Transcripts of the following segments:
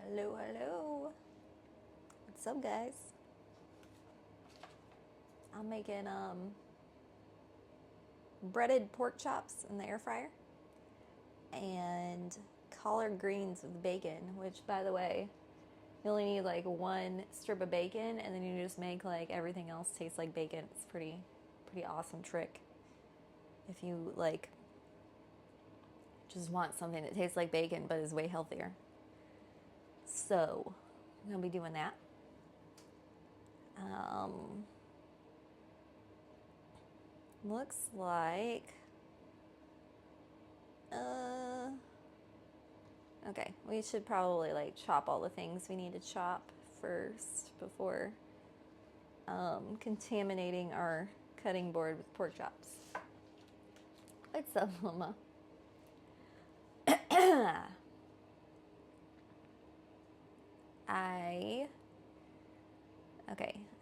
Hello, hello. What's up, guys? I'm making breaded pork chops in the air fryer and collard greens with bacon, which, by the way, you only need like one strip of bacon and then you just make like everything else taste like bacon. It's pretty awesome trick. If you like just want something that tastes like bacon but is way healthier. So, I'm going to be doing that. Looks like okay, we should probably like chop all the things we need to chop first before contaminating our cutting board with pork chops. What's up, Mama?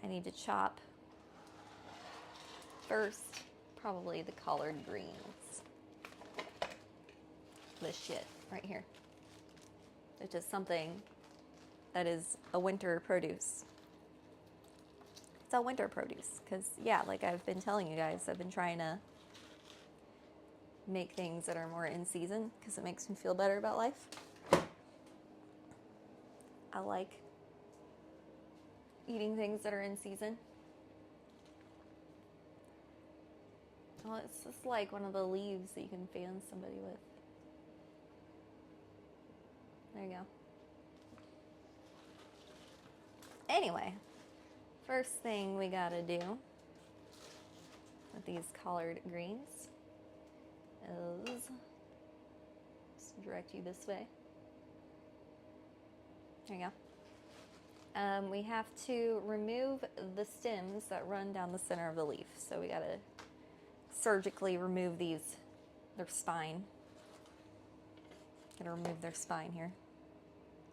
I need to chop first probably the collard greens. This shit right here. It's just something that is a winter produce. It's a winter produce because, yeah, like I've been telling you guys, I've been trying to make things that are more in season because it makes me feel better about life. I like eating things that are in season. Oh, it's just like one of the leaves that you can fan somebody with. There you go. Anyway, first thing we gotta do with these collard greens is just direct you this way. There you go. We have to remove the stems that run down the center of the leaf. So we gotta surgically remove their spine. Gotta remove their spine here.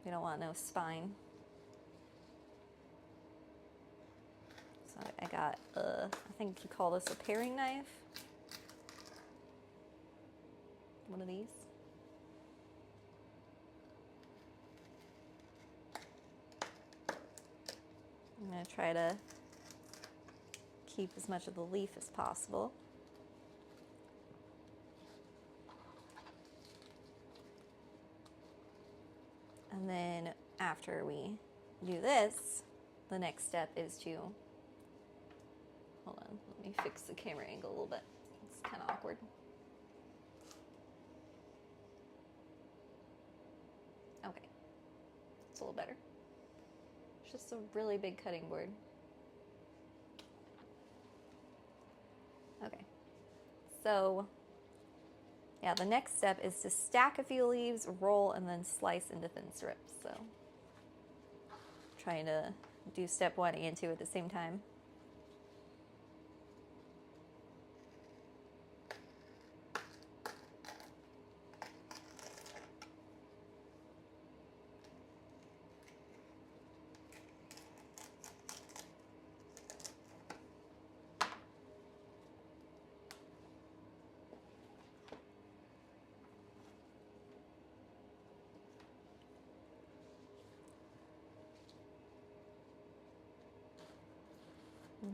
We don't want no spine. So I got, I think you call this a paring knife. One of these. I'm gonna try to keep as much of the leaf as possible. And then after we do this, the next step is to, hold on, let me fix the camera angle a little bit. It's kind of awkward. Okay, it's a little better. It's just a really big cutting board. Okay, so yeah, the next step is to stack a few leaves, roll, and then slice into thin strips. So, trying to do step 1 and 2 at the same time.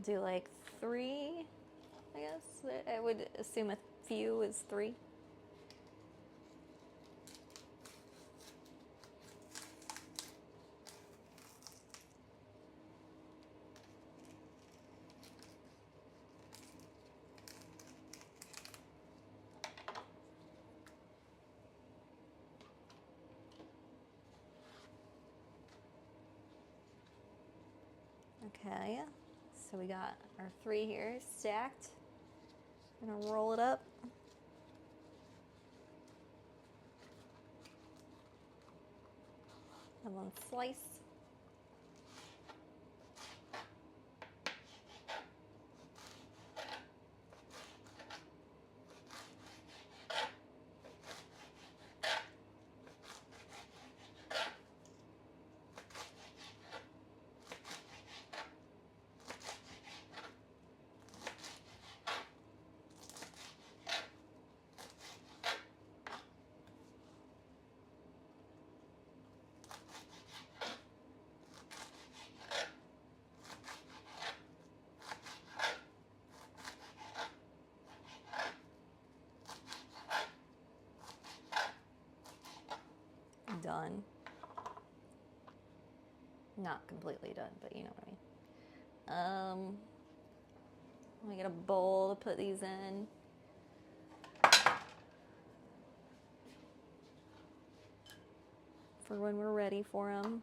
Do like 3, I guess. I would assume a few is 3. Okay, so we got our 3 here stacked. I'm gonna roll it up. And then slice. done. Not completely done, but you know what I mean. Let me get a bowl to put these in. For when we're ready for them.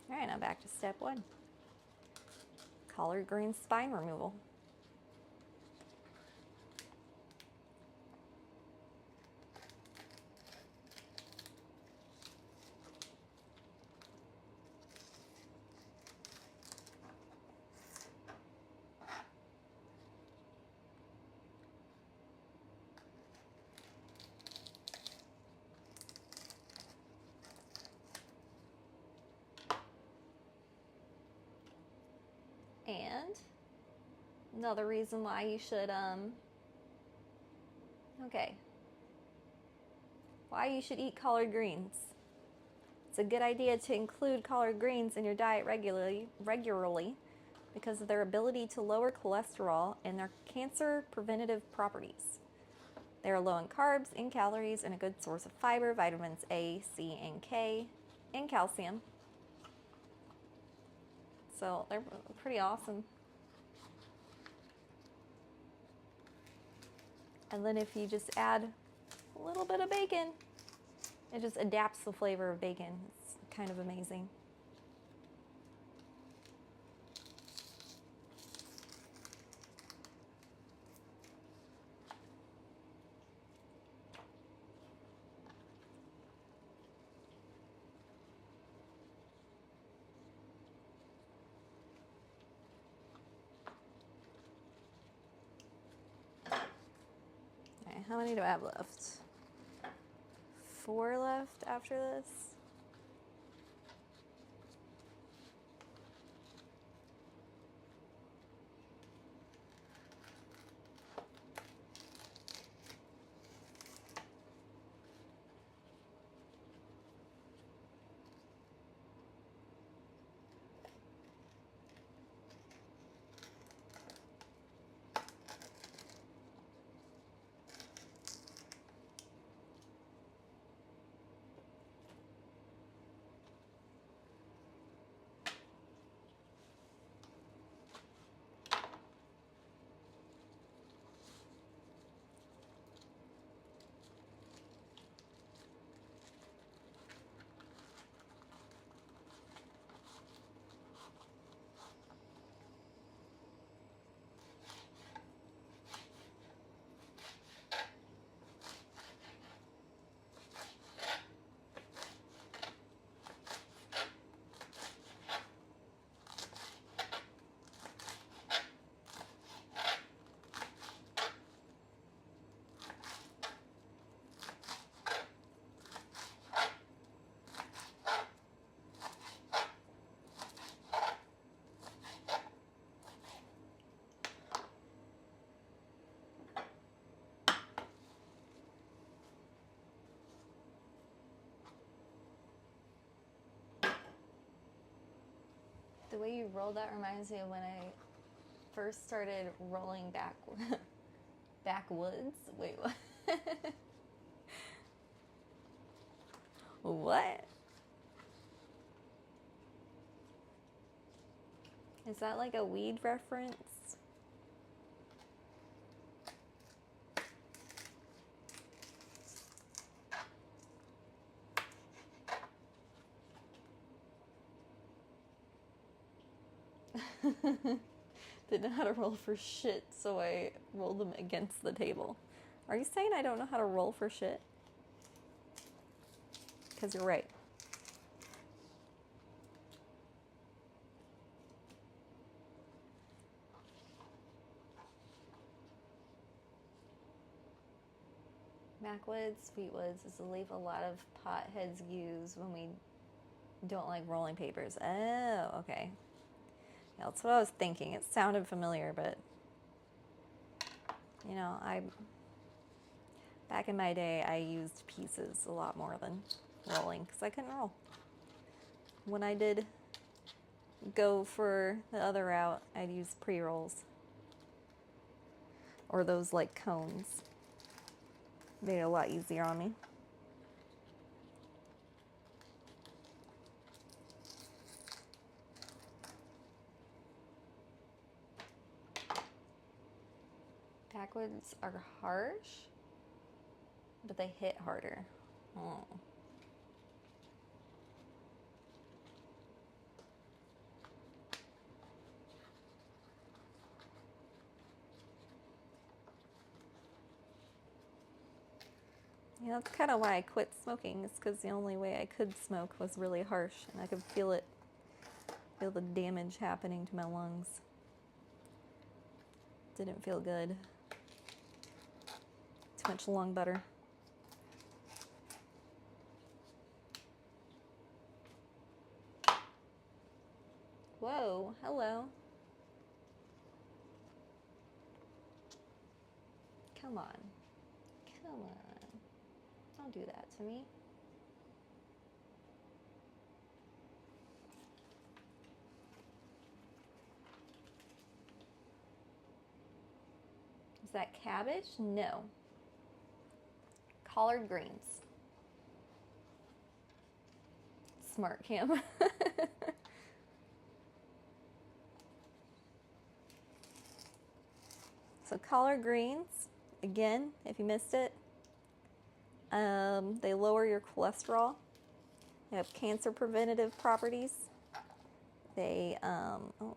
All right, now back to step 1. Collard green spine removal. And another reason why you should, why you should eat collard greens. It's a good idea to include collard greens in your diet regularly because of their ability to lower cholesterol and their cancer preventative properties. They are low in carbs, in calories, and a good source of fiber, vitamins A, C, and K, and calcium. So they're pretty awesome. And then if you just add a little bit of bacon, it just adapts the flavor of bacon. It's kind of amazing. Okay, how many do I have left? 4 left after this. The way you roll that reminds me of when I first started rolling backwoods. Wait, what? What? Is that like a weed reference? Didn't know how to roll for shit, so I rolled them against the table. Are you saying I don't know how to roll for shit? Because you're right. Backwoods, Sweetwoods is a leaf a lot of potheads use when we don't like rolling papers. Oh, okay. Yeah, that's what I was thinking. It sounded familiar, but you know, back in my day, I used pieces a lot more than rolling because I couldn't roll. when I did go for the other route, I'd use pre-rolls. Or those like cones. Made it a lot easier on me. Backwoods are harsh, but they hit harder. Oh. Yeah, that's kind of why I quit smoking. It's because the only way I could smoke was really harsh, and I could feel it, feel the damage happening to my lungs. Didn't feel good. Too much lung butter. Whoa, hello. Come on. Come on. Don't do that to me. Is that cabbage? No. Collard greens. Smart, Cam. So collard greens, again, if you missed it, they lower your cholesterol. They have cancer preventative properties. They, oh,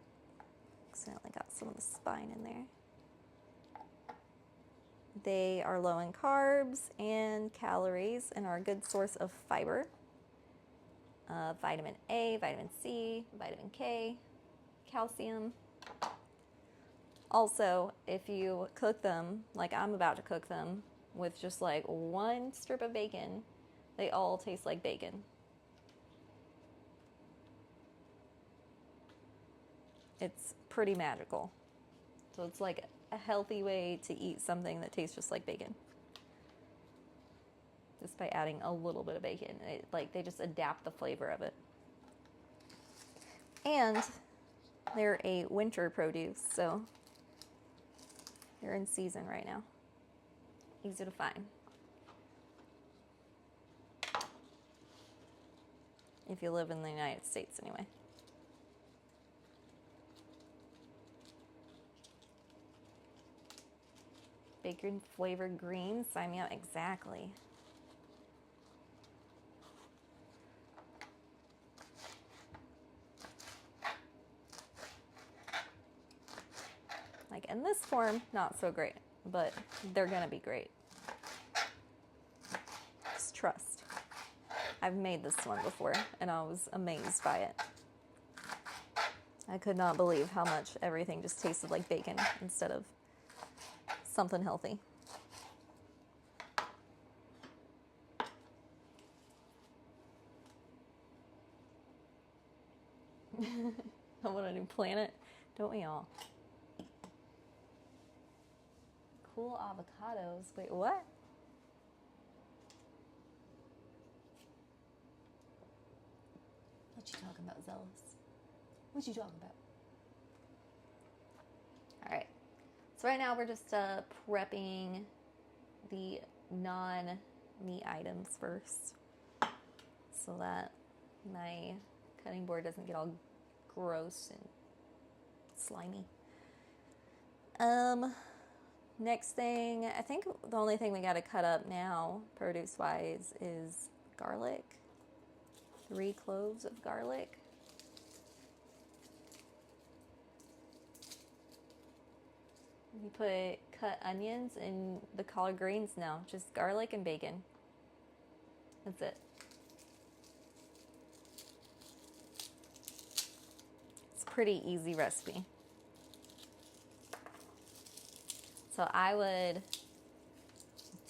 accidentally got some of the spine in there. They are low in carbs and calories and are a good source of fiber. Vitamin A, vitamin C, vitamin K, calcium. Also, if you cook them, like I'm about to cook them, with just like one strip of bacon, they all taste like bacon. It's pretty magical. So it's like a healthy way to eat something that tastes just like bacon. Just by adding a little bit of bacon. Like they just adapt the flavor of it. And they're a winter produce, so they're in season right now. Easy to find. If you live in the United States, anyway. Bacon flavored greens, sign me up. Exactly. Like in this form, not so great, but they're gonna be great. Just trust. I've made this one before and I was amazed by it. I could not believe how much everything just tasted like bacon instead of something healthy. I want a new planet, don't we all? Cool avocados. Wait, what? What you talking about, Zealous? What you talking about? All right. So right now we're just prepping the non-meat items first, so that my cutting board doesn't get all gross and slimy. Next thing, I think the only thing we got to cut up now, produce-wise, is garlic. 3 cloves of garlic. You put cut onions and the collard greens. No, just garlic and bacon. That's it. It's a pretty easy recipe. So I would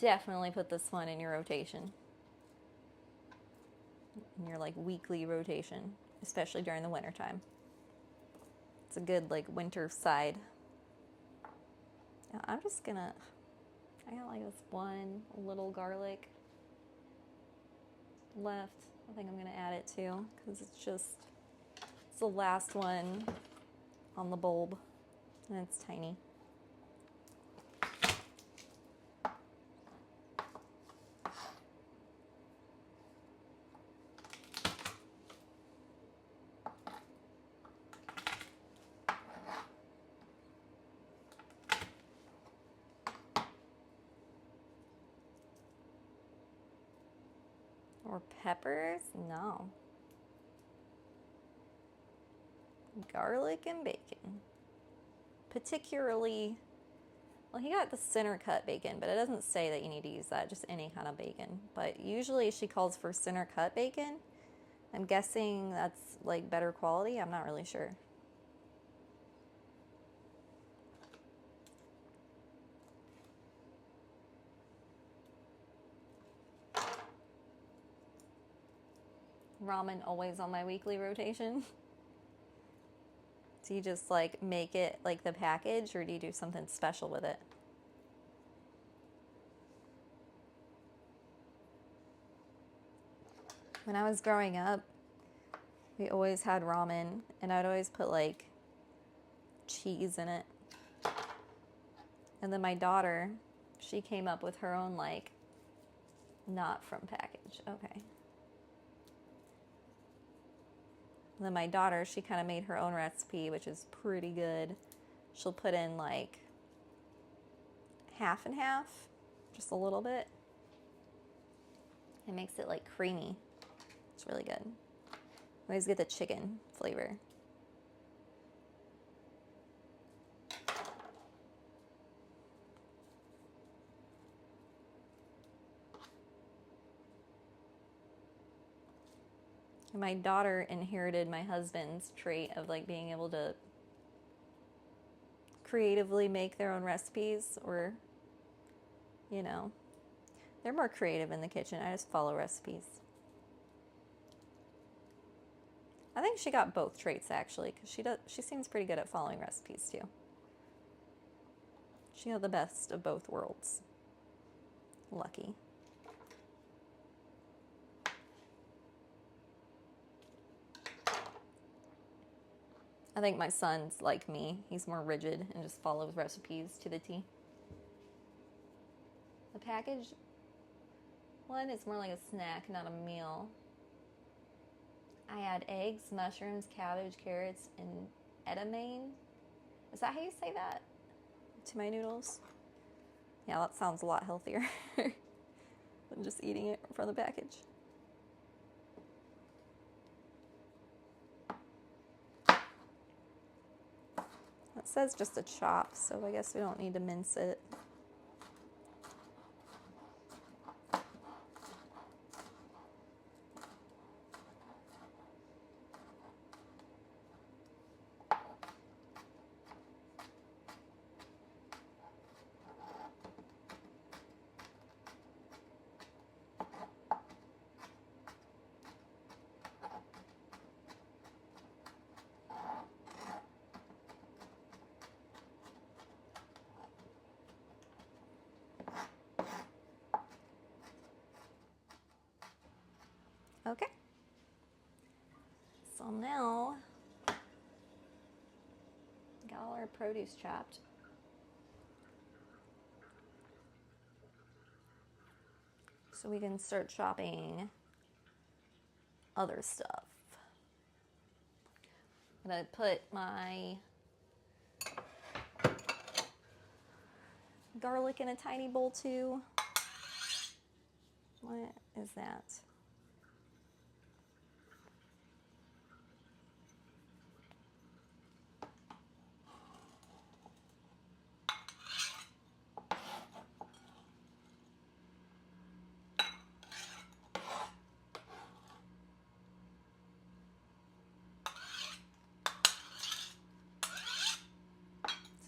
definitely put this one in your rotation. In your like weekly rotation, especially during the winter time. It's a good like winter side. Now I'm just gonna, I got like this one little garlic left. I think I'm gonna add it too, because it's the last one on the bulb, and it's tiny. Or peppers? No. Garlic and bacon. Particularly, well, he got the center cut bacon, but it doesn't say that you need to use that, just any kind of bacon. But usually she calls for center cut bacon. I'm guessing that's like better quality. I'm not really sure. Ramen always on my weekly rotation. Do you just like make it like the package, or do you do something special with it? When I was growing up, we always had ramen, and I'd always put like cheese in it. And then my daughter, she came up with her own like not from package. Okay. And then my daughter, she kind of made her own recipe, which is pretty good. She'll put in like half and half, just a little bit. It makes it like creamy. It's really good. I always get the chicken flavor. And my daughter inherited my husband's trait of like being able to creatively make their own recipes, or, you know, they're more creative in the kitchen. I just follow recipes. I think she got both traits actually, because she seems pretty good at following recipes too. She had the best of both worlds. Lucky. I think my son's like me. He's more rigid and just follows recipes to the T. The packaged one is more like a snack, not a meal. I add eggs, mushrooms, cabbage, carrots, and edamame. Is that how you say that? To my noodles? Yeah, that sounds a lot healthier than just eating it from the package. It says just a chop, so I guess we don't need to mince it. Okay. So now, got all our produce chopped. So we can start chopping other stuff. I'm gonna put my garlic in a tiny bowl too. What is that?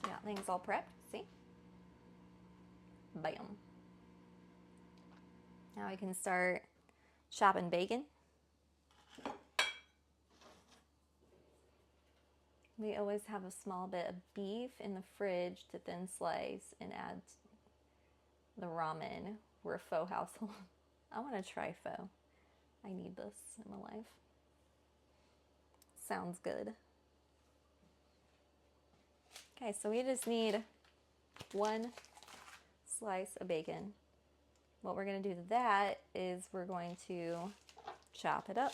So got things all prepped, see? Bam. Now we can start chopping bacon. We always have a small bit of beef in the fridge to thin slice and add the ramen. We're a faux household. I want to try pho. I need this in my life. Sounds good. Okay, so we just need 1 slice of bacon. What we're going to do to that is we're going to chop it up.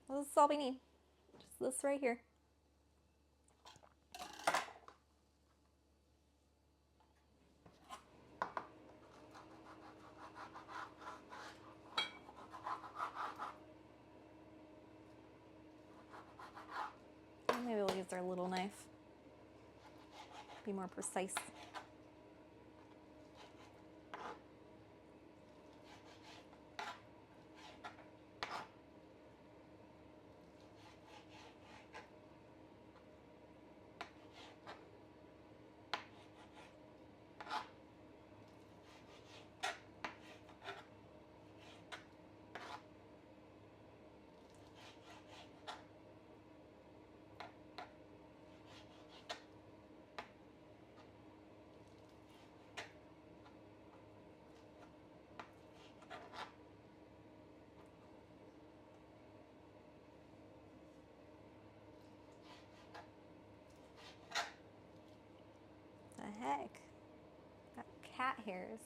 This is all we need. Just this right here. Maybe we'll use our little knife. Be more precise. The heck? Got cat hairs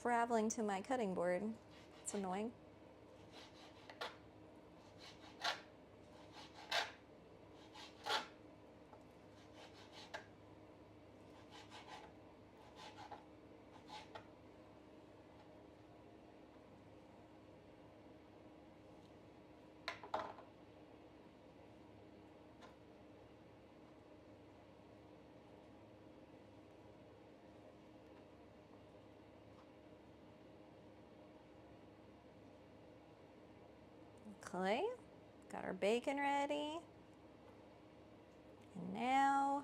traveling to my cutting board. It's annoying. Okay, got our bacon ready. And now,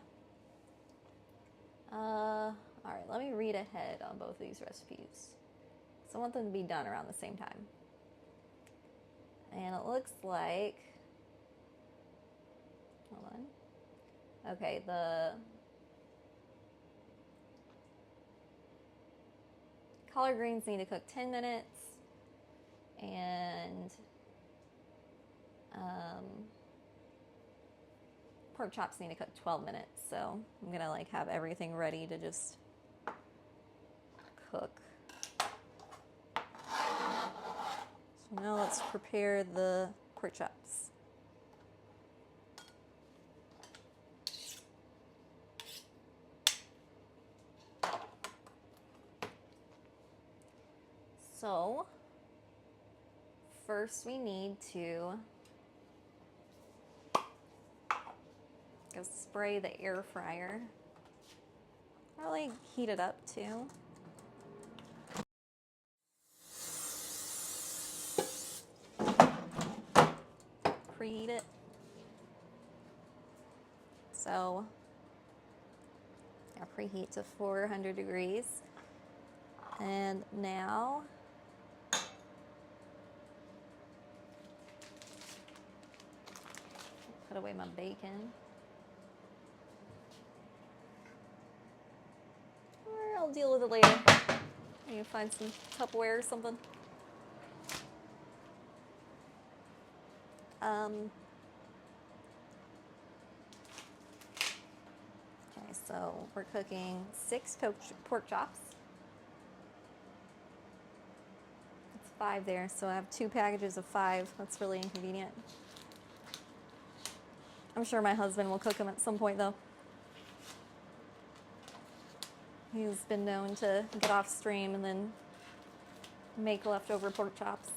all right, let me read ahead on both of these recipes. So I want them to be done around the same time. And it looks like, hold on. Okay, the collard greens need to cook 10 minutes. And pork chops need to cook 12 minutes. So I'm gonna like have everything ready to just cook. So now let's prepare the pork chops. So first we need to go spray the air fryer. Probably heat it up too. Preheat it. So I preheat to 400 degrees. And now put away my bacon. Or I'll deal with it later. I need to find some Tupperware or something. Okay, so we're cooking 6 pork chops. It's 5 there, so I have 2 packages of 5. That's really inconvenient. I'm sure my husband will cook them at some point, though. He's been known to get off stream and then make leftover pork chops.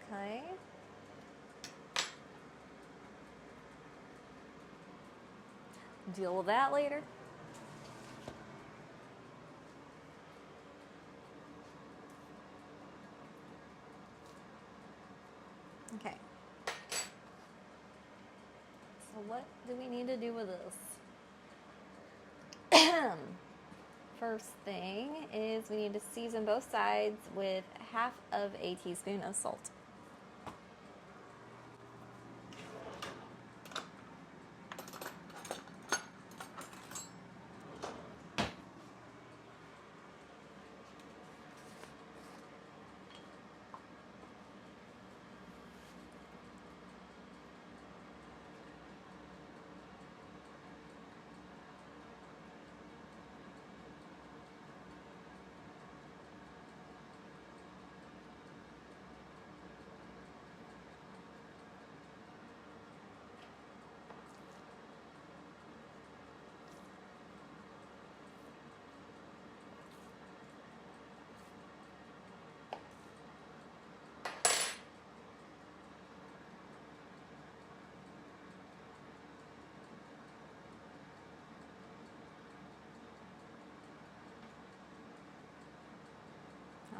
Okay. Deal with that later. Okay. So what do we need to do with this? First thing is we need to season both sides with half of a teaspoon of salt.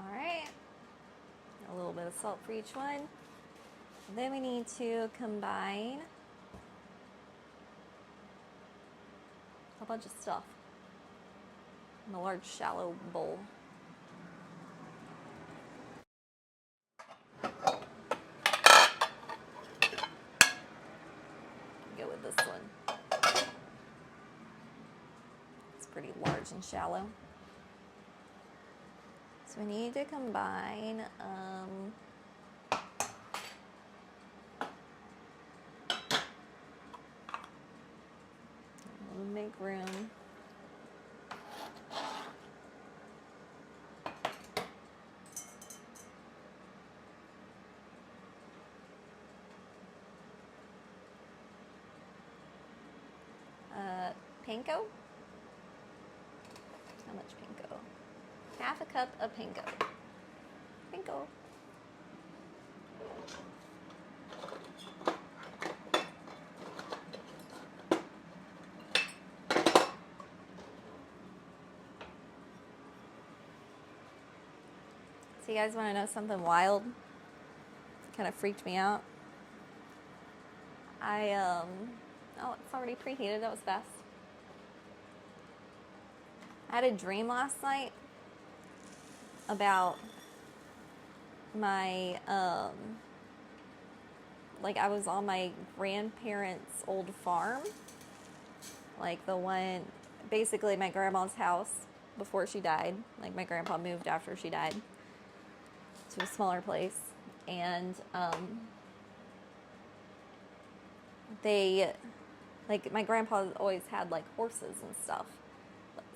All right. A little bit of salt for each one. Then we need to combine a bunch of stuff in a large shallow bowl. Go with this one. It's pretty large and shallow. So we need to combine make room. Panko? How much panko? Half a cup of panko. Panko. So you guys want to know something wild? Kind of freaked me out. Oh, it's already preheated. That was fast. I had a dream last night about my, like I was on my grandparents' old farm. Like the one, basically my grandma's house before she died. Like my grandpa moved after she died to a smaller place. And, like my grandpa always had like horses and stuff.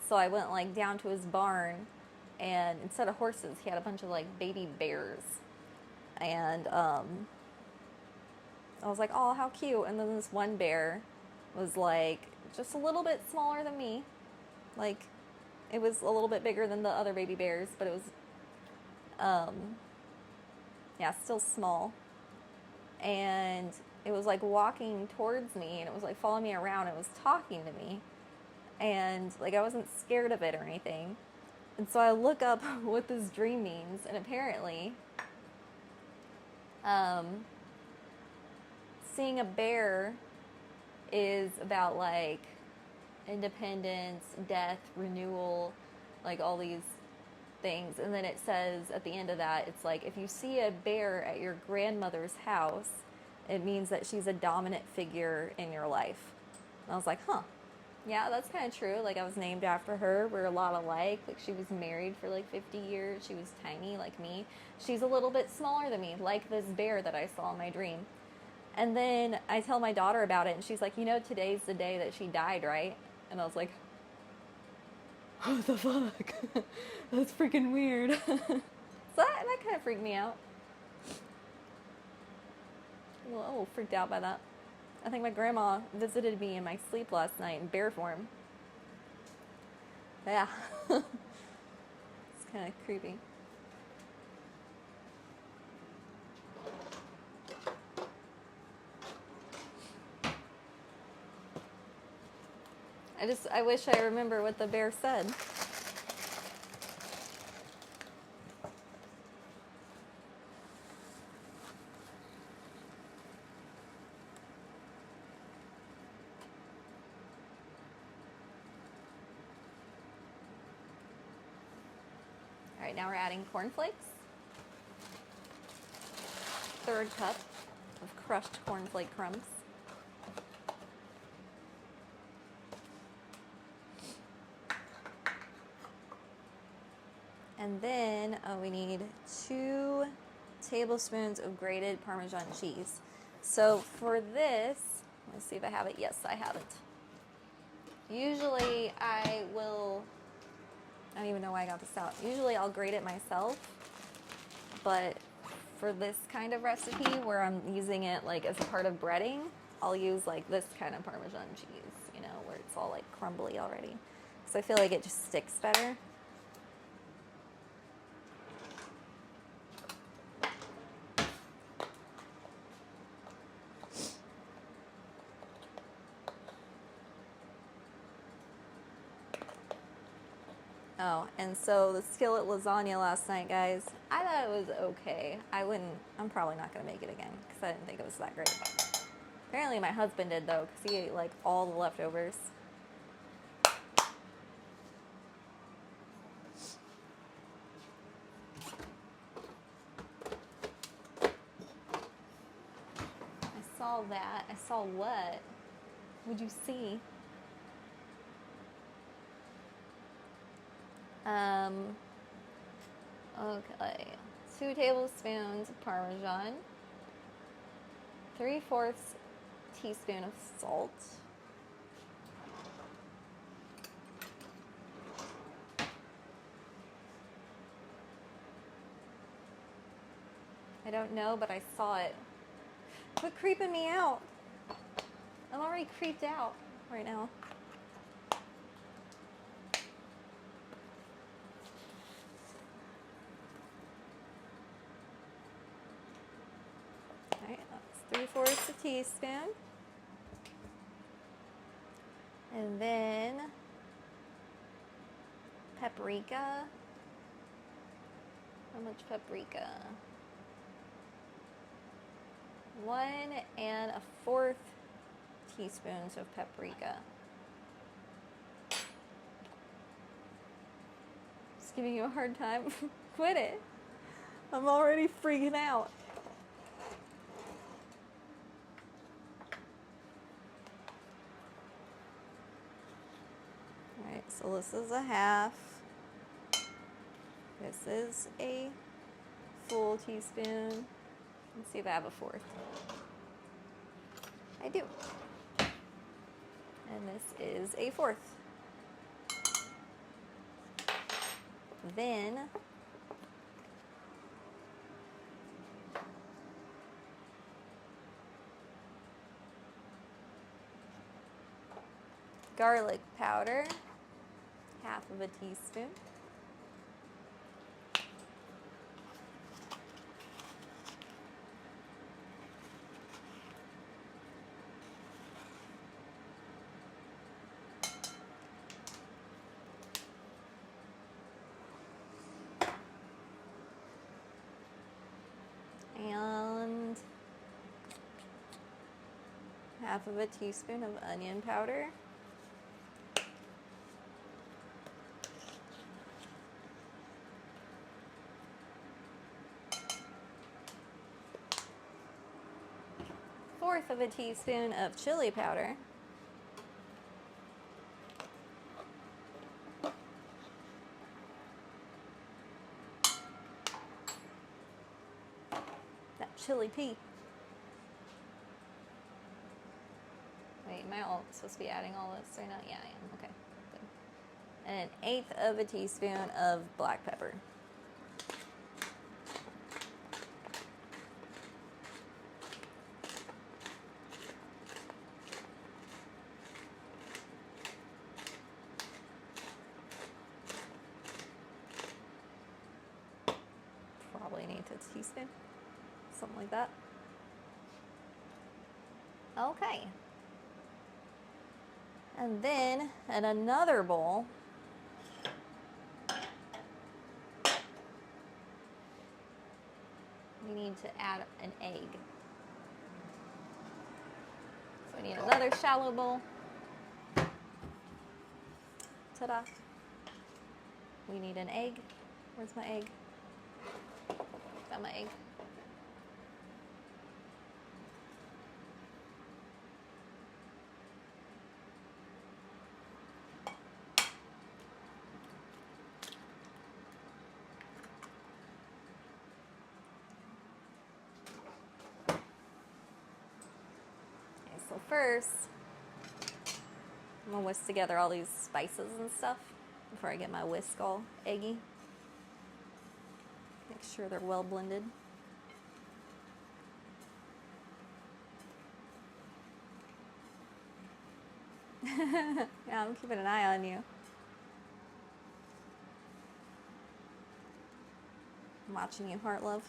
So I went like down to his barn, and instead of horses, he had a bunch of like baby bears. And I was like, oh, how cute. And then this one bear was like just a little bit smaller than me. Like it was a little bit bigger than the other baby bears, but it was, yeah, still small. And it was like walking towards me, and it was like following me around. It was talking to me. And like I wasn't scared of it or anything. And so I look up what this dream means, and apparently seeing a bear is about like independence, death, renewal, like all these things. And then it says at the end of that, it's like if you see a bear at your grandmother's house, it means that she's a dominant figure in your life. And I was like, huh. Yeah, that's kind of true. Like, I was named after her. We're a lot alike. Like, she was married for, like, 50 years. She was tiny, like me. She's a little bit smaller than me, like this bear that I saw in my dream. And then I tell my daughter about it, and she's like, you know, today's the day that she died, right? And I was like, what the fuck? That's freaking weird. So that kind of freaked me out. A little freaked out by that. I think my grandma visited me in my sleep last night in bear form. Yeah. It's kind of creepy. I wish I remember what the bear said. All right, now we're adding cornflakes. 1/3 cup of crushed cornflake crumbs. And then we need 2 tablespoons of grated Parmesan cheese. So for this, let's see if I have it. Yes, I have it. Usually I don't even know why I got this out. Usually I'll grate it myself, but for this kind of recipe where I'm using it like as a part of breading, I'll use like this kind of Parmesan cheese, you know, where it's all like crumbly already. Because I feel like it just sticks better. Oh, and so the skillet lasagna last night, guys, I thought it was okay. I'm probably not going to make it again because I didn't think it was that great. Apparently my husband did, though, because he ate, like, all the leftovers. I saw that. I saw what? What'd you see? Okay, 2 tablespoons of Parmesan, 3/4 teaspoon of salt, I don't know, but I saw it. Quit creeping me out. I'm already creeped out right now. Alright, that's 3/4 teaspoon. And then paprika. How much paprika? 1 1/4 teaspoons of paprika. Just giving you a hard time. Quit it. I'm already freaking out. Alright, so this is a half. This is a full teaspoon. Let's see if I have a 1/4. I do. And this is a 1/4. Then garlic powder, 1/2 teaspoon. And 1/2 teaspoon of onion powder. Fourth of a teaspoon of chili powder. That chili pea. Wait, am I supposed to be adding all this or not? Yeah, I am. Okay, good. And 1/8 of a teaspoon of black pepper. Probably 1/8 teaspoon, something like that. Okay. And then in another bowl, we need to add an egg. So we need another shallow bowl. Ta-da. We need an egg. Where's my egg? Got my egg. So first, I'm gonna whisk together all these spices and stuff before I get my whisk all eggy. Make sure they're well blended. Yeah, I'm keeping an eye on you. I'm watching you, heart love.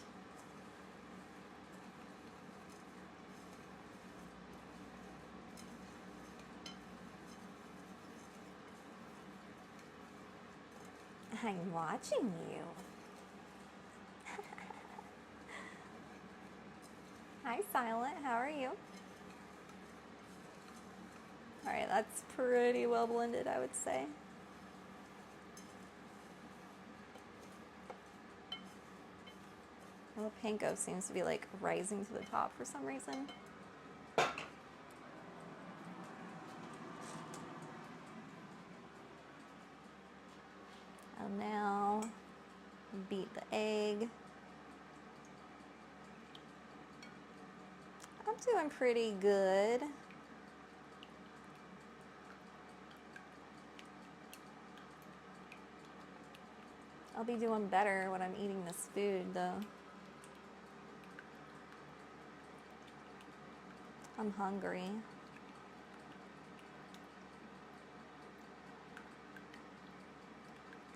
I'm watching you. Hi, Silent. How are you? All right, that's pretty well blended, I would say. Well, panko seems to be like rising to the top for some reason. And now beat the egg. I'm doing pretty good. I'll be doing better when I'm eating this food, though. I'm hungry.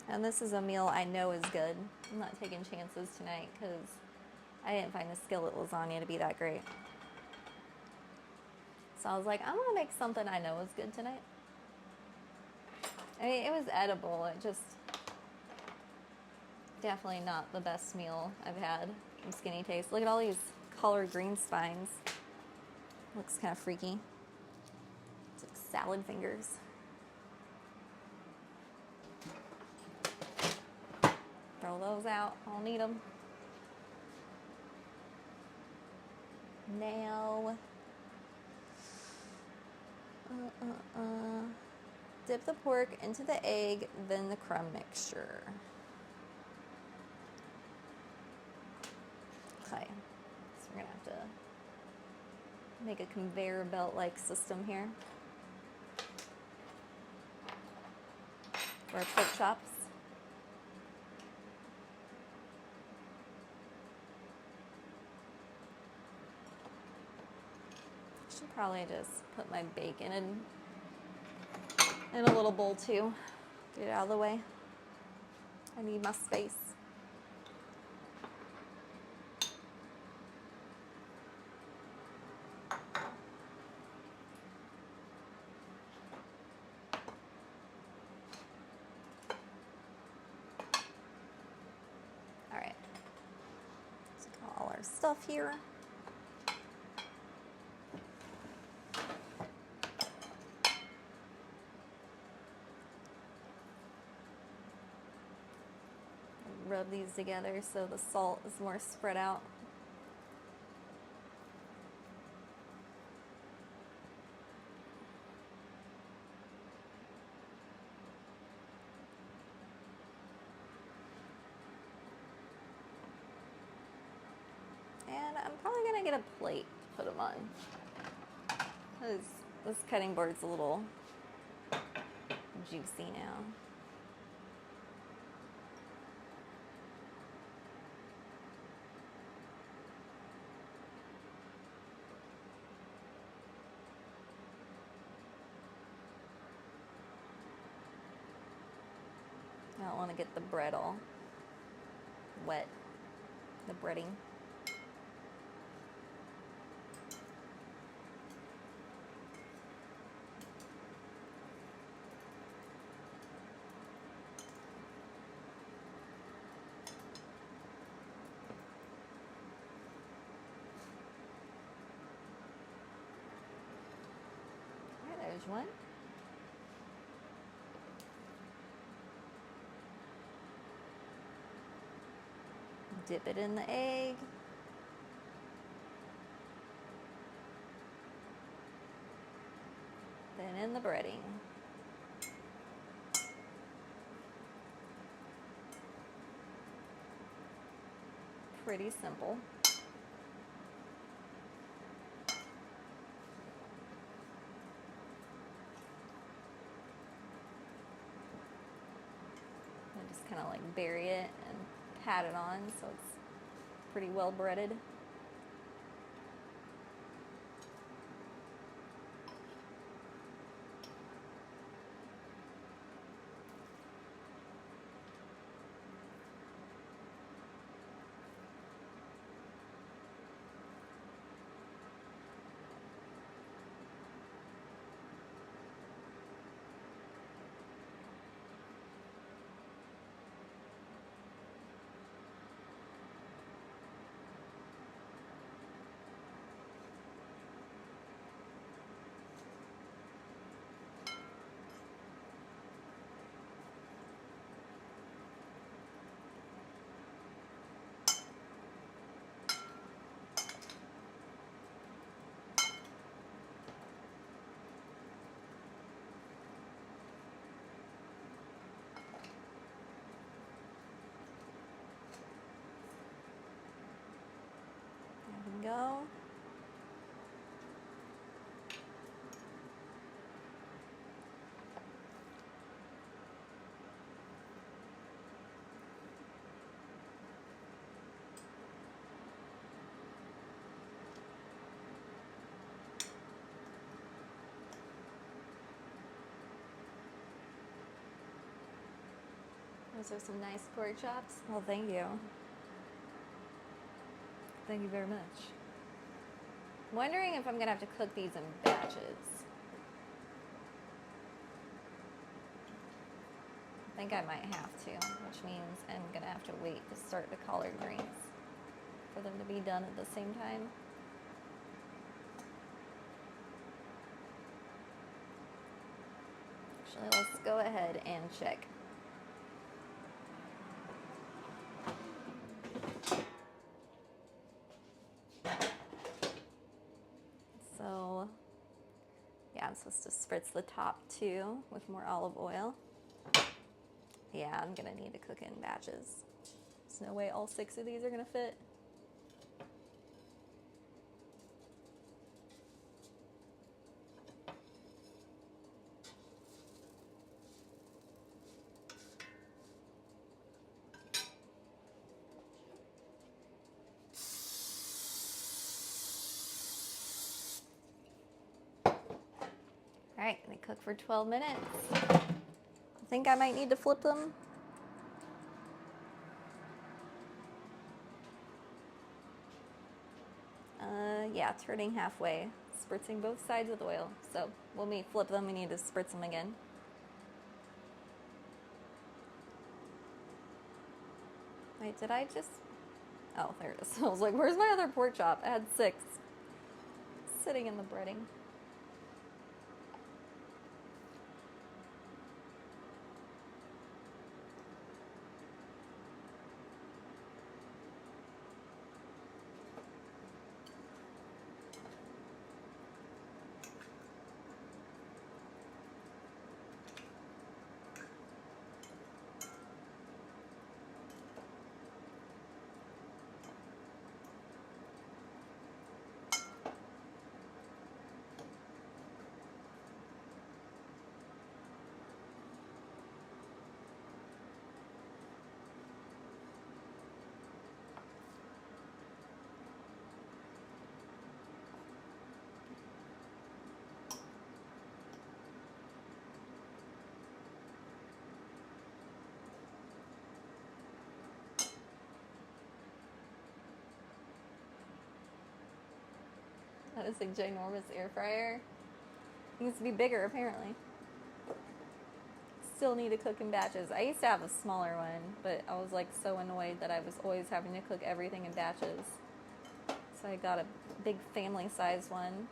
And this is a meal I know is good. I'm not taking chances tonight because I didn't find the skillet lasagna to be that great. So I was like, I'm gonna make something I know is good tonight. I mean, it was edible. It just definitely not the best meal I've had from Skinny Taste. Look at all these collard green spines. Looks kind of freaky. It's like salad fingers. Throw those out. I don't need them. Now, dip the pork into the egg, then the crumb mixture. Okay, so we're gonna have to make a conveyor belt-like system here for our pork chops. Should probably just put my bacon in a little bowl too. Get it out of the way. I need my space. All right. Let's get all our stuff here. Rub these together so the salt is more spread out. And I'm probably gonna get a plate to put them on, because this cutting board's a little juicy now. I don't want to get the bread all wet, the breading. one. Dip it in the egg. Then in the breading. Pretty simple. I just kind of like bury it and pat it on so it's pretty well breaded. There we go. Those are some nice pork chops. Well, thank you. Thank you very much. Wondering if I'm gonna have to cook these in batches. I think I might have to, which means I'm gonna have to wait to start the collard greens for them to be done at the same time. Actually, let's go ahead and check. So, yeah, I'm supposed to spritz the top too with more olive oil. Yeah, I'm gonna need to cook in batches. There's no way all 6 of these are gonna fit. All right, they cook for 12 minutes. I think I might need to flip them. Yeah, turning halfway, spritzing both sides with oil. So when we flip them, we need to spritz them again. Wait, did I just... Oh, there it is. I was like, where's my other pork chop? I had 6 sitting in the breading. That is a ginormous air fryer. It needs to be bigger, apparently. Still need to cook in batches. I used to have a smaller one, but I was like so annoyed that I was always having to cook everything in batches. So I got a big family size one.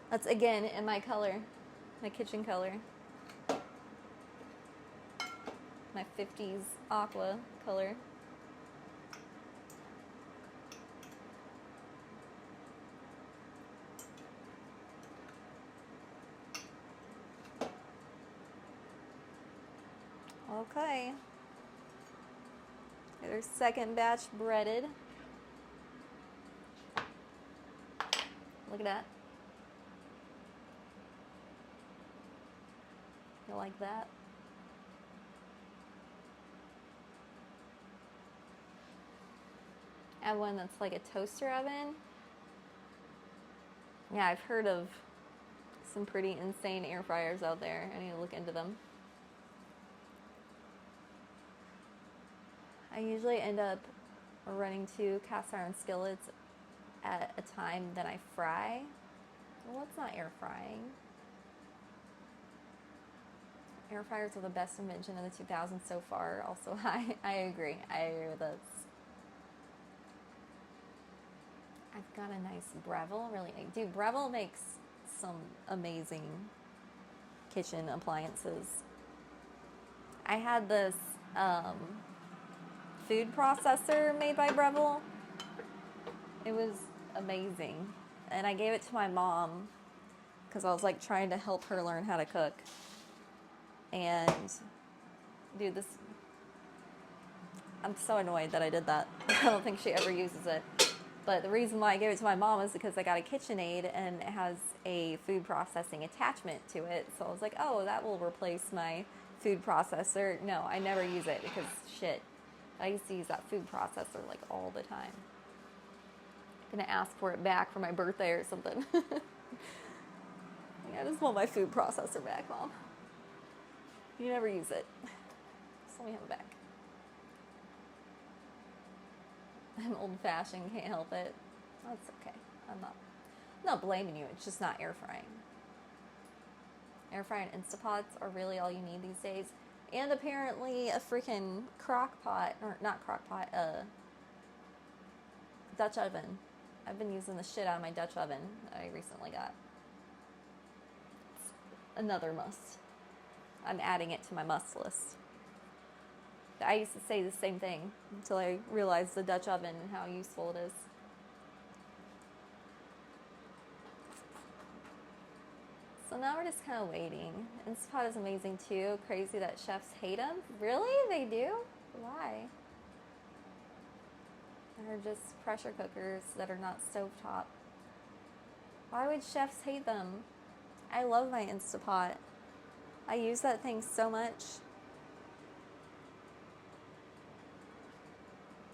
That's again in my color, my kitchen color. My 50s aqua color. Okay. Get our second batch breaded. Look at that. You like that? I have one that's like a toaster oven. Yeah, I've heard of some pretty insane air fryers out there. I need to look into them. I usually end up running 2 cast iron skillets at a time that I fry. Well, it's not air frying. Air fryers are the best invention of the 2000s so far. Also, I agree. I agree with this. I've got a nice Breville. Really, dude, Breville makes some amazing kitchen appliances. I had this food processor made by Breville. It was amazing. And I gave it to my mom because I was like trying to help her learn how to cook. And dude, this, I'm so annoyed that I did that. I don't think she ever uses it. But the reason why I gave it to my mom is because I got a KitchenAid and it has a food processing attachment to it. So I was like, oh, that will replace my food processor. No, I never use it because shit. I used to use that food processor like all the time. I'm gonna ask for it back for my birthday or something. I just want my food processor back, Mom. You never use it. Just let me have it back. I'm old-fashioned, can't help it. That's okay. I'm not blaming you. It's just not air frying. Air frying Instapots are really all you need these days. And apparently a freaking crock pot, or not crock pot, Dutch oven. I've been using the shit out of my Dutch oven that I recently got. It's another must. I'm adding it to my must list. I used to say the same thing until I realized the Dutch oven and how useful it is. So now we're just kind of waiting. Instapot is amazing too. Crazy that chefs hate them. Really? They do? Why? They're just pressure cookers that are not stovetop. Why would chefs hate them? I love my Instapot. I use that thing so much.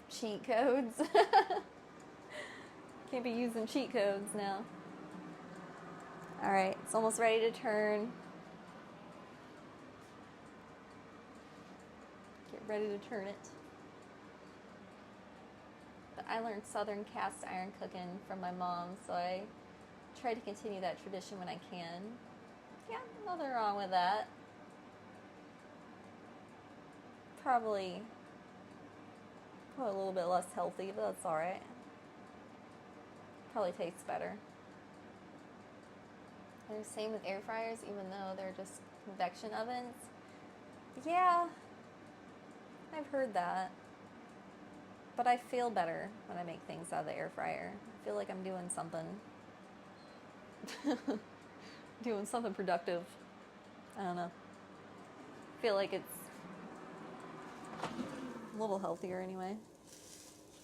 Cheat codes. Can't be using cheat codes now. Alright, it's almost ready to turn. Get ready to turn it. But I learned Southern cast iron cooking from my mom, so I try to continue that tradition when I can. Yeah, nothing wrong with that. Probably a little bit less healthy, but that's alright. Probably tastes better. They're the same with air fryers, even though they're just convection ovens. Yeah, I've heard that. But I feel better when I make things out of the air fryer. I feel like I'm doing something. Doing something productive. I don't know. I feel like it's a little healthier anyway.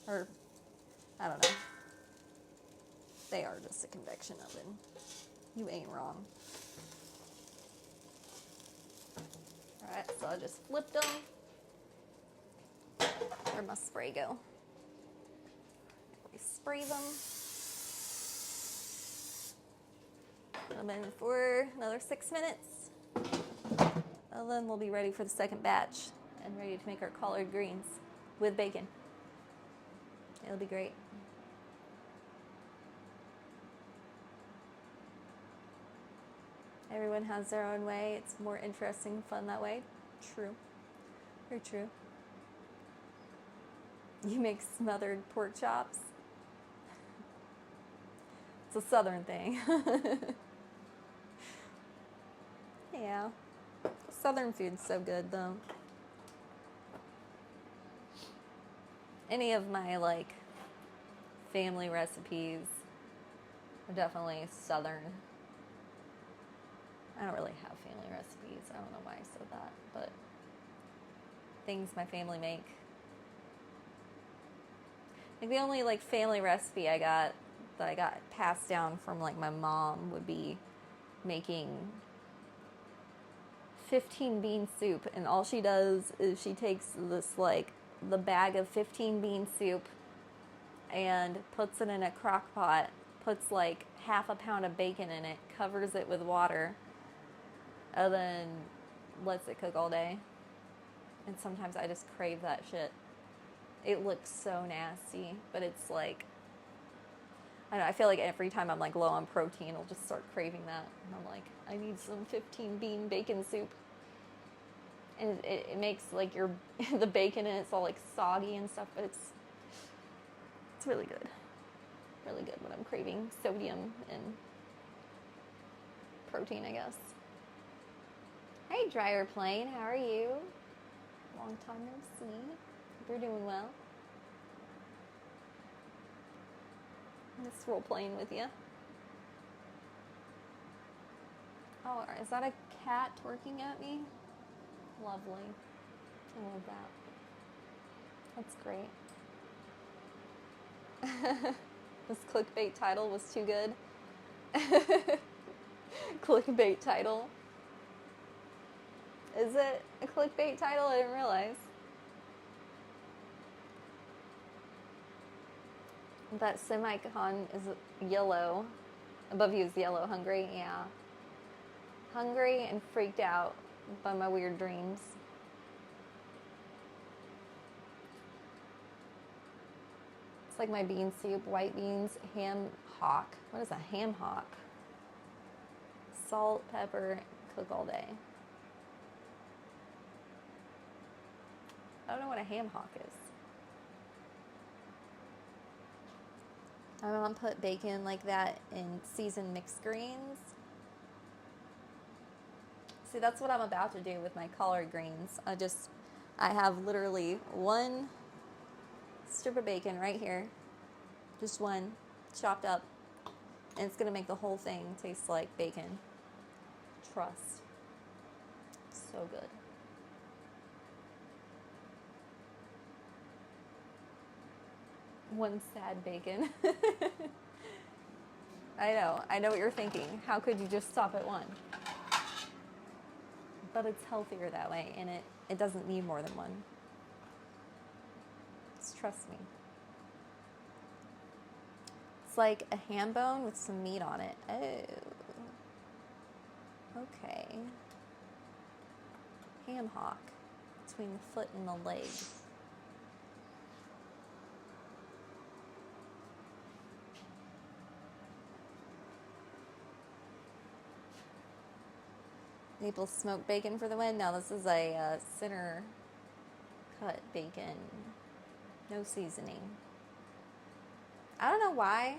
Or, I don't know. They are just a convection oven. You ain't wrong. Alright, so I just flipped them. Where'd my spray go? We spray them. Put them in for another 6 minutes. And then we'll be ready for the second batch and ready to make our collard greens with bacon. It'll be great. Everyone has their own way. It's more interesting and fun that way. True. Very true. You make smothered pork chops. It's a southern thing. Yeah. Southern food's so good, though. Any of my, like, family recipes are definitely Southern. I don't really have family recipes. I don't know why I said that, but things my family make. Like, the only, like, family recipe I got passed down from, like, my mom would be making 15 bean soup, and all she does is she takes this, like, the bag of 15 bean soup and puts it in a crock pot, puts like half a pound of bacon in it, covers it with water, and then lets it cook all day. And sometimes I just crave that shit. It looks so nasty, but it's like, I don't know, I feel like every time I'm like low on protein, I'll just start craving that. And I'm like, I need some 15 bean bacon soup. And it makes like your the bacon in it's all like soggy and stuff, but it's really good. Really good when I'm craving sodium and protein, I guess. Hey, Dryer Plane, how are you? Long time no see. Hope you're doing well. I'm just role playing with you. Oh, is that a cat twerking at me? Lovely. I love that. That's great. This clickbait title was too good. Clickbait title. Is it a clickbait title? I didn't realize. That semicon is yellow. Above you is yellow. Hungry? Yeah. Hungry and freaked out by my weird dreams. It's like my bean soup, white beans, ham hock. What is a ham hock? Salt, pepper, cook all day. I don't know what a ham hock is. My mom put bacon like that in seasoned mixed greens. See, that's what I'm about to do with my collard greens. I have literally one strip of bacon right here. Just one, chopped up. And it's going to make the whole thing taste like bacon. Trust. So good. One sad bacon. I know what you're thinking. How could you just stop at one? But it's healthier that way, and it doesn't need more than one. Just trust me. It's like a ham bone with some meat on it. Oh. Okay. Ham hock. Between the foot and the leg. Maple smoked bacon for the win. No, this is a center cut bacon. No seasoning. I don't know why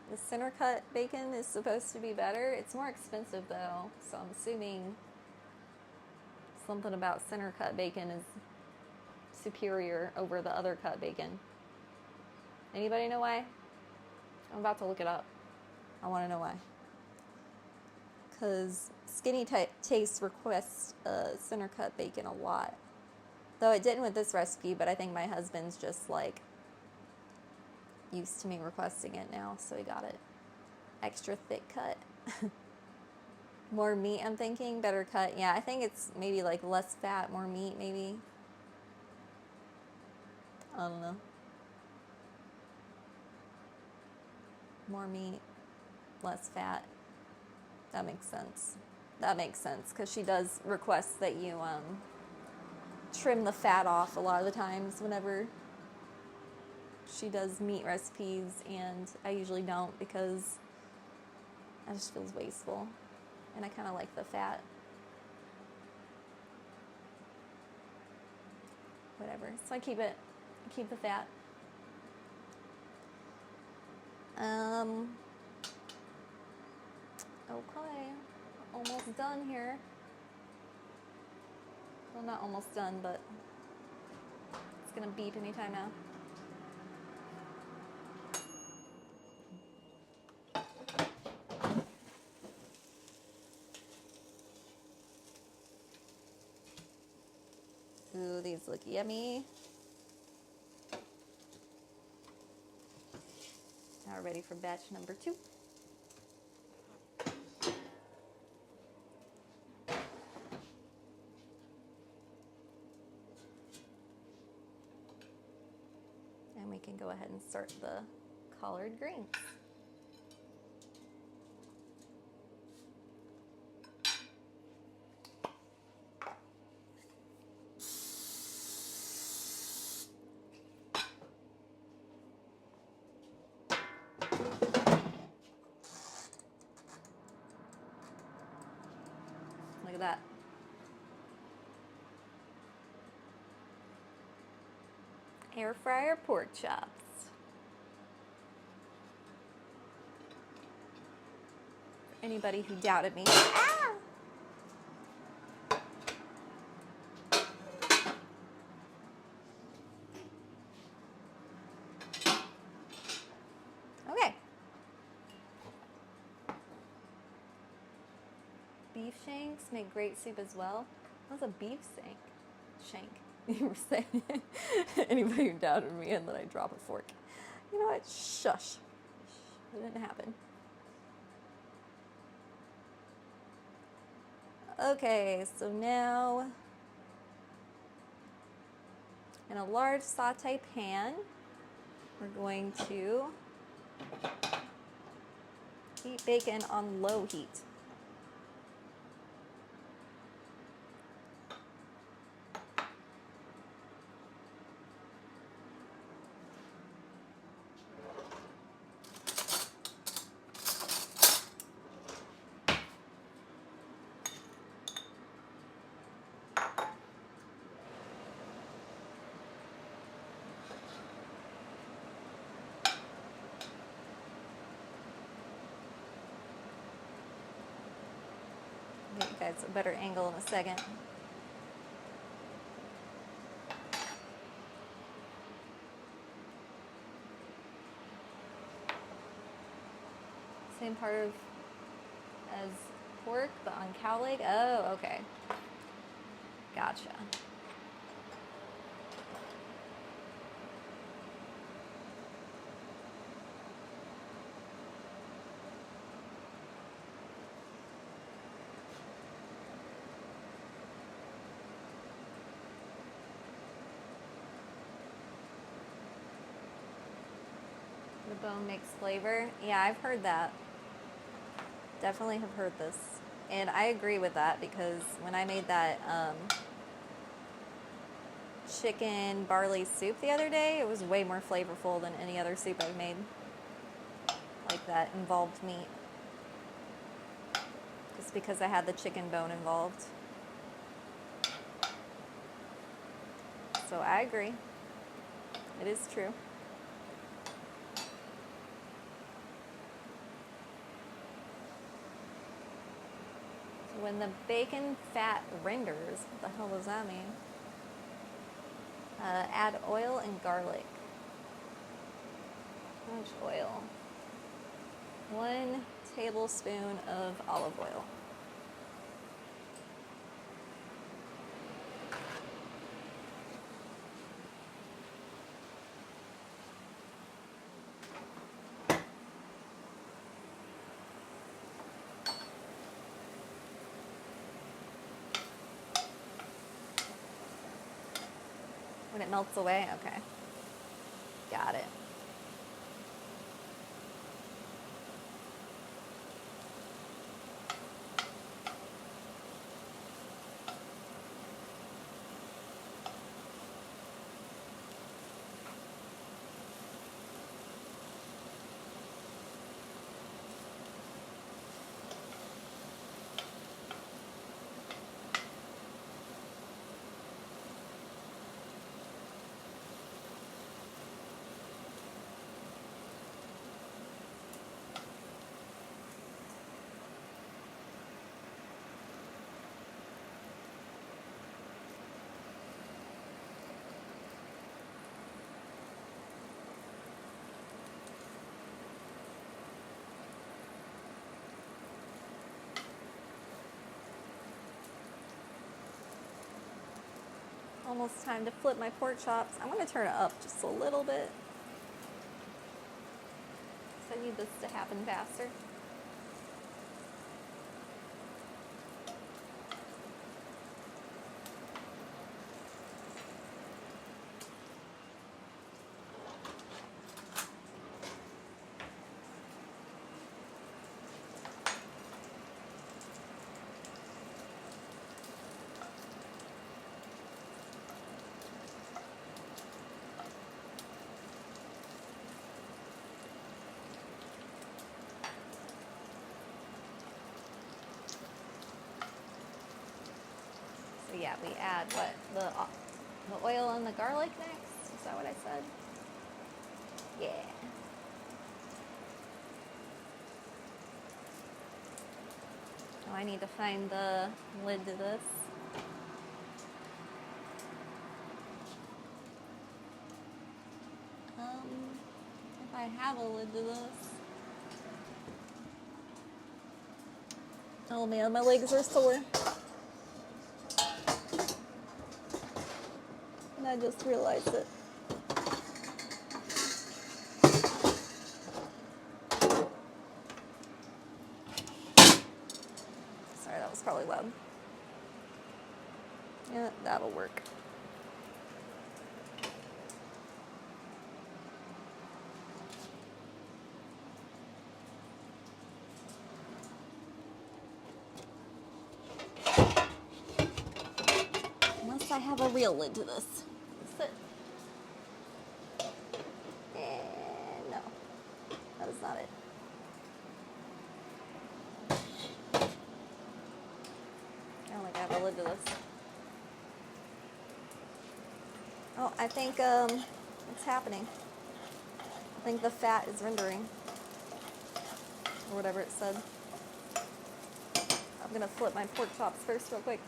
the center cut bacon is supposed to be better. It's more expensive though, so I'm assuming something about center cut bacon is superior over the other cut bacon. Anybody know why? I'm about to look it up. I want to know why. Because Skinny Taste requests center cut bacon a lot. Though it didn't with this recipe, but I think my husband's just like used to me requesting it now, so he got it. Extra thick cut. More meat, I'm thinking. Better cut. Yeah, I think it's maybe like less fat, more meat, maybe. I don't know. More meat, less fat. That makes sense. That makes sense, because she does request that you trim the fat off a lot of the times whenever she does meat recipes, and I usually don't because it just feels wasteful, and I kind of like the fat. Whatever. So I keep the fat. Okay, almost done here. Well, not almost done, but it's gonna beep anytime now. Ooh, these look yummy. Now we're ready for batch number 2. And we can go ahead and start the collard greens. Look at that. Air fryer pork chops. For anybody who doubted me. Ah! Okay. Beef shanks make great soup as well. What's a beef shank? You were saying anybody who doubted me and then I drop a fork. You know what? Shush. It didn't happen. Okay, so now in a large saute pan, we're going to heat bacon on low heat. Get you guys a better angle in a second. Same part of as pork, but on cow leg. Oh, okay. Gotcha. The bone makes flavor. Yeah, I've heard that. Definitely have heard this. And I agree with that because when I made that chicken barley soup the other day, it was way more flavorful than any other soup I've made. Like that involved meat. Just because I had the chicken bone involved. So I agree. It is true. When the bacon fat renders, what the hell does that mean? Add oil and garlic. How much oil? 1 tablespoon of olive oil. When it melts away? Okay. Got it. almost time to flip my pork chops. I'm going to turn it up just a little bit. So I need this to happen faster. So yeah, we add what, the oil and the garlic next? Is that what I said? Yeah. Oh, I need to find the lid to this. If I have a lid to this. Oh man, my legs are sore. And I just realized it. Sorry, that was probably loud. Yeah, that'll work. Unless I have a real lid to this. Sit. And no, that is not it. I don't think I have a lid to this. Oh, I think it's happening. I think the fat is rendering. Or whatever it said. I'm gonna flip my pork chops first real quick.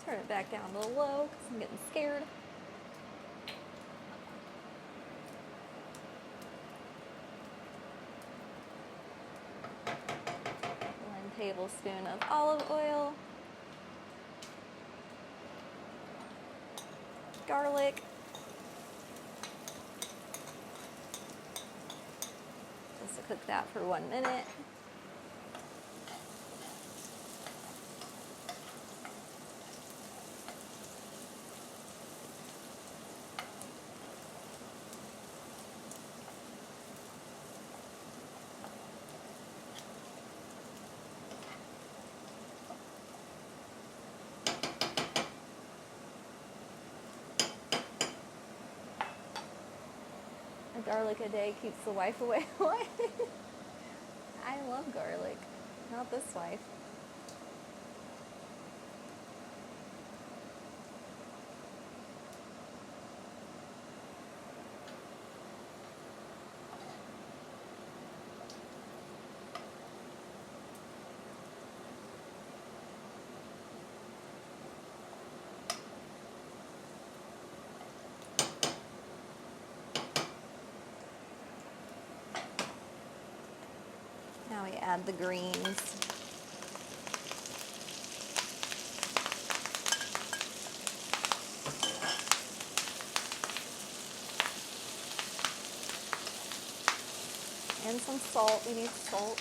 Turn it back down to low because I'm getting scared. 1 tablespoon of olive oil. Garlic. Just to cook that for 1 minute. Garlic a day keeps the wife away. What? I love garlic. Not this wife. Now we add the greens. And some salt. We need salt.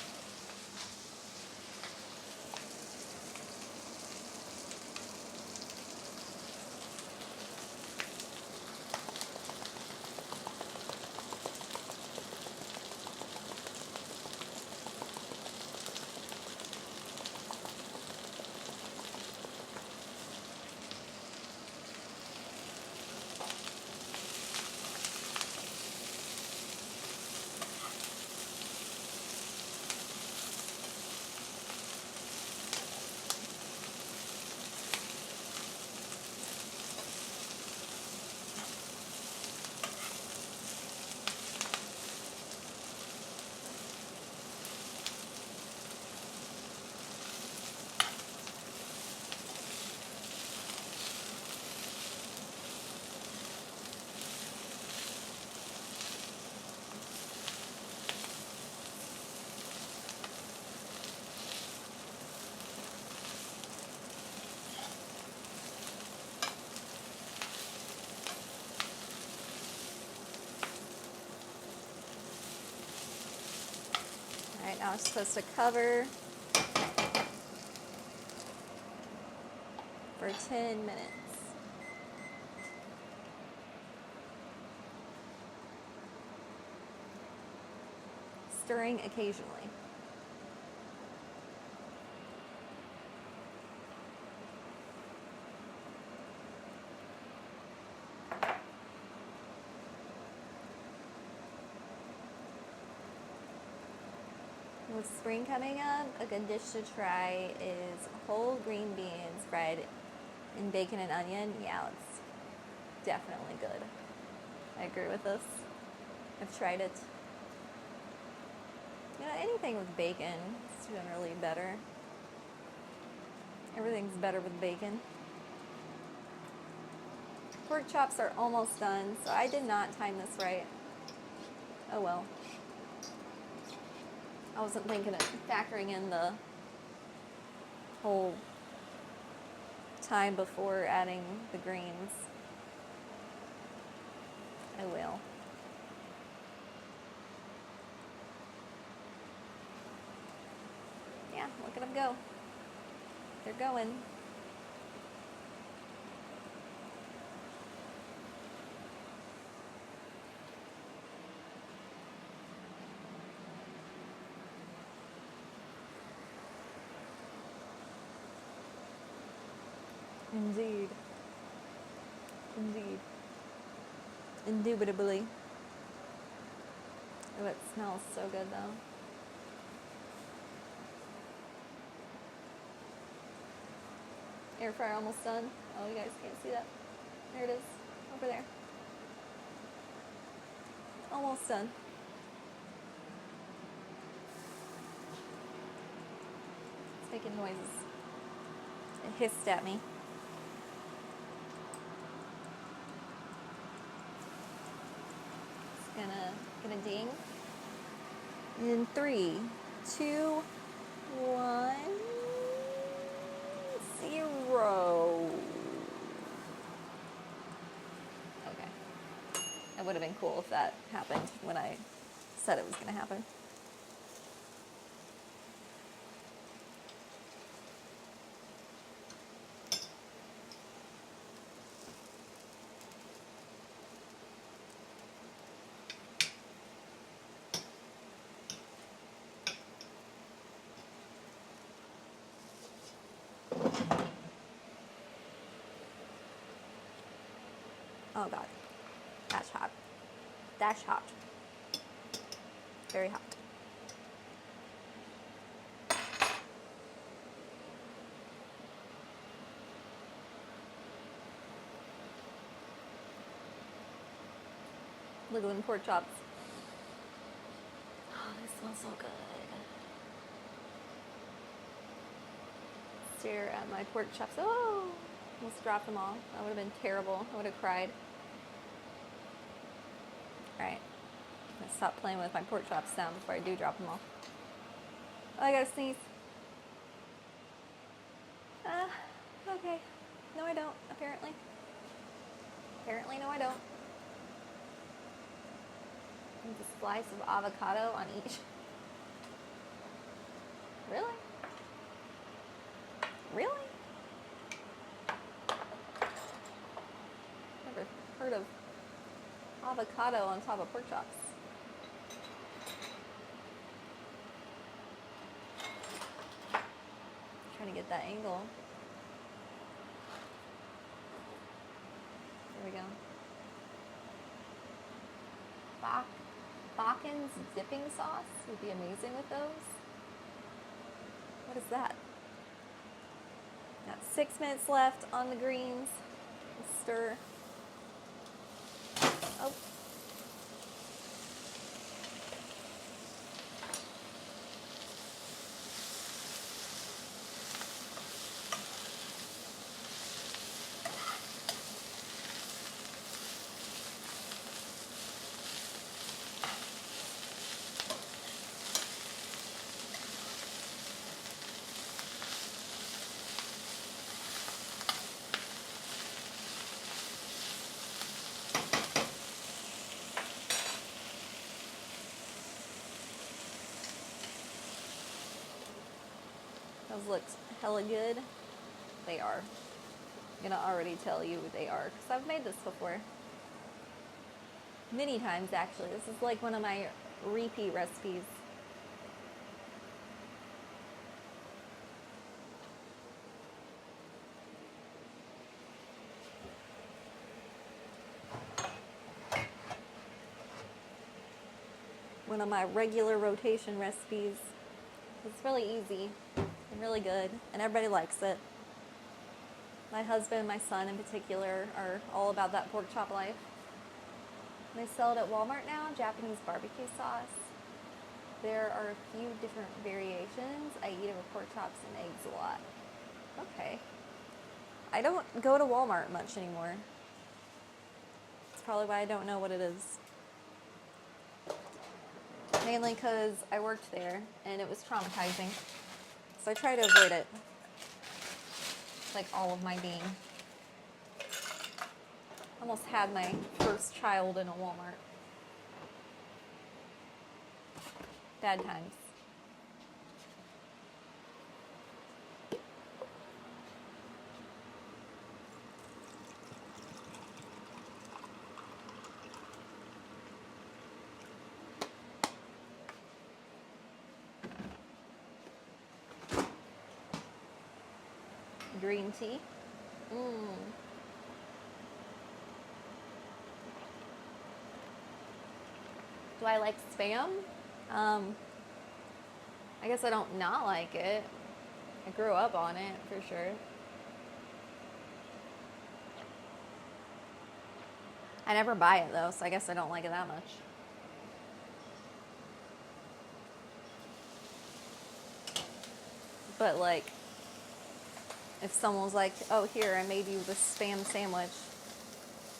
Now we're supposed to cover for 10 minutes. Stirring occasionally. With spring coming up, a good dish to try is whole green beans fried in bacon and onion. Yeah, it's definitely good. I agree with this. I've tried it. You know, anything with bacon is generally better. Everything's better with bacon. Pork chops are almost done, so I did not time this right. Oh well. I wasn't thinking of factoring in the whole time before adding the greens. I will. Yeah, look at them go. They're going. Indeed. Indeed. Indubitably. Oh, it smells so good though. Air fryer almost done. Oh, you guys can't see that. There it is. Over there. Almost done. It's making noises. It hissed at me. Gonna ding. In 3, 2, 1, 0. Okay. That would have been cool if that happened when I said it was gonna happen. Oh god, that's hot. That's hot. Very hot. Look at them pork chops. Oh, they smell so good. Stare at my pork chops. Oh, almost dropped them all. That would have been terrible. I would have cried. Alright. I'm gonna stop playing with my pork chops now before I do drop them all. Oh, I gotta sneeze. Okay. No, I don't, apparently. Apparently, no, I don't. And a slice of avocado on each. Really? Really? Never heard of avocado on top of pork chops. Trying to get that angle. There we go. Bakken's dipping sauce would be amazing with those. What is that? Got 6 minutes left on the greens. Stir. Oh. Those look hella good. They are. I'm gonna already tell you they are, because I've made this before. Many times, actually. This is like one of my repeat recipes. One of my regular rotation recipes. It's really easy and really good, and everybody likes it. My husband and my son in particular are all about that pork chop life. They sell it at Walmart now, Japanese barbecue sauce. There are a few different variations. I eat it with pork chops and eggs a lot. Okay. I don't go to Walmart much anymore. That's probably why I don't know what it is. Mainly because I worked there and it was traumatizing. So I try to avoid it. Like all of my being. Almost had my first child in a Walmart. Bad times. Green tea. Do I like Spam? I guess I don't not like it. I grew up on it, for sure. I never buy it, though, so I guess I don't like it that much. But, like, if someone was like, oh, here, I made you this Spam sandwich,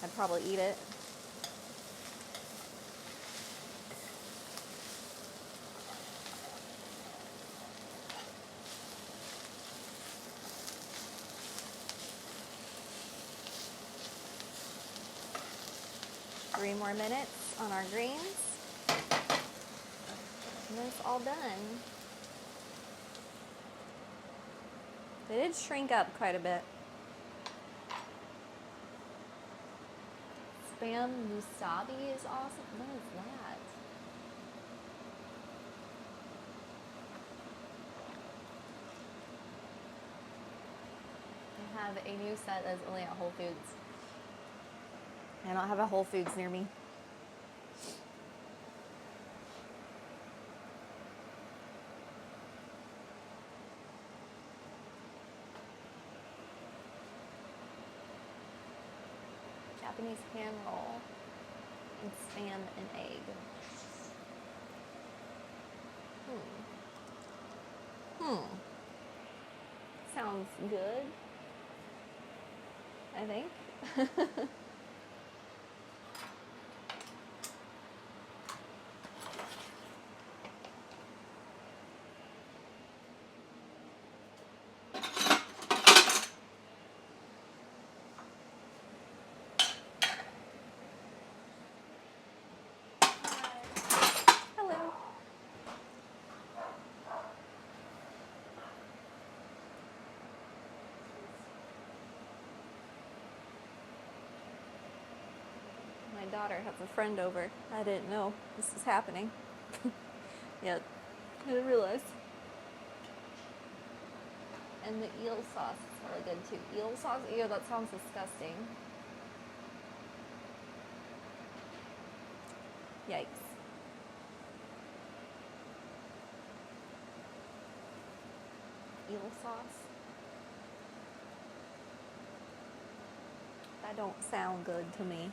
I'd probably eat it. Three more minutes on our greens. And then it's all done. They did shrink up quite a bit. Spam musabi is awesome. What is that? I have a new set that's only at Whole Foods. I don't have a Whole Foods near me. Japanese hand roll and Spam and egg. Sounds good, I think. My daughter has a friend over. I didn't know this was happening. Yeah, I didn't realize. And the eel sauce is really good too. Eel sauce? Ew, that sounds disgusting. Yikes. Eel sauce? That don't sound good to me.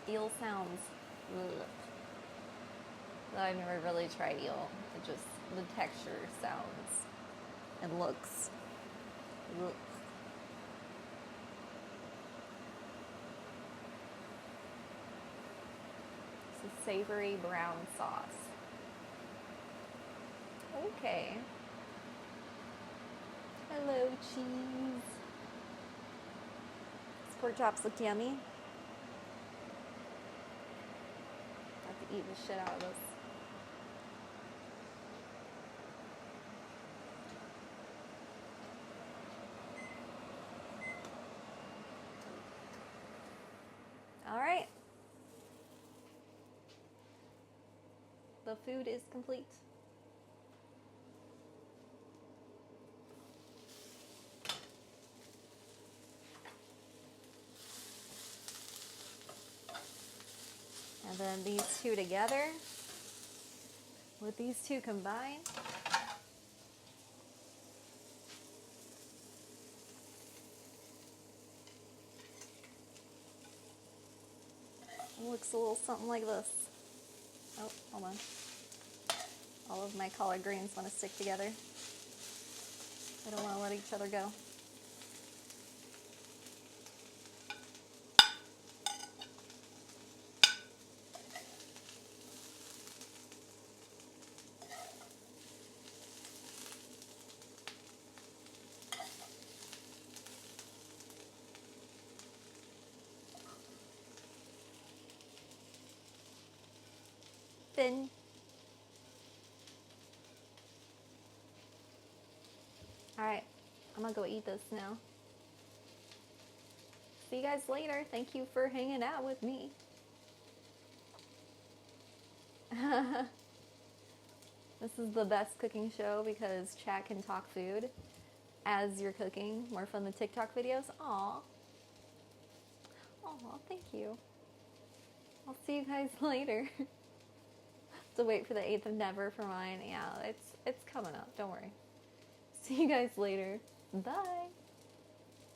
Eel sounds ugh. I've never really tried eel. It just, the texture sounds and looks ugh. It's a savory brown sauce. Okay. Hello, cheese. These pork chops look yummy. Eat the shit out of this. the food is complete. And then these two together, with these two combined, it looks a little something like this. Oh, hold on. All of my collard greens want to stick together. They don't want to let each other go. Fin. Alright, I'm gonna go eat this now. See you guys later. Thank you for hanging out with me. This is the best cooking show because chat can talk food as you're cooking. More fun than TikTok videos. Aw. Aw, thank you. I'll see you guys later. To wait for the 8th of Never for mine. Yeah, it's coming up. Don't worry. See you guys later. Bye.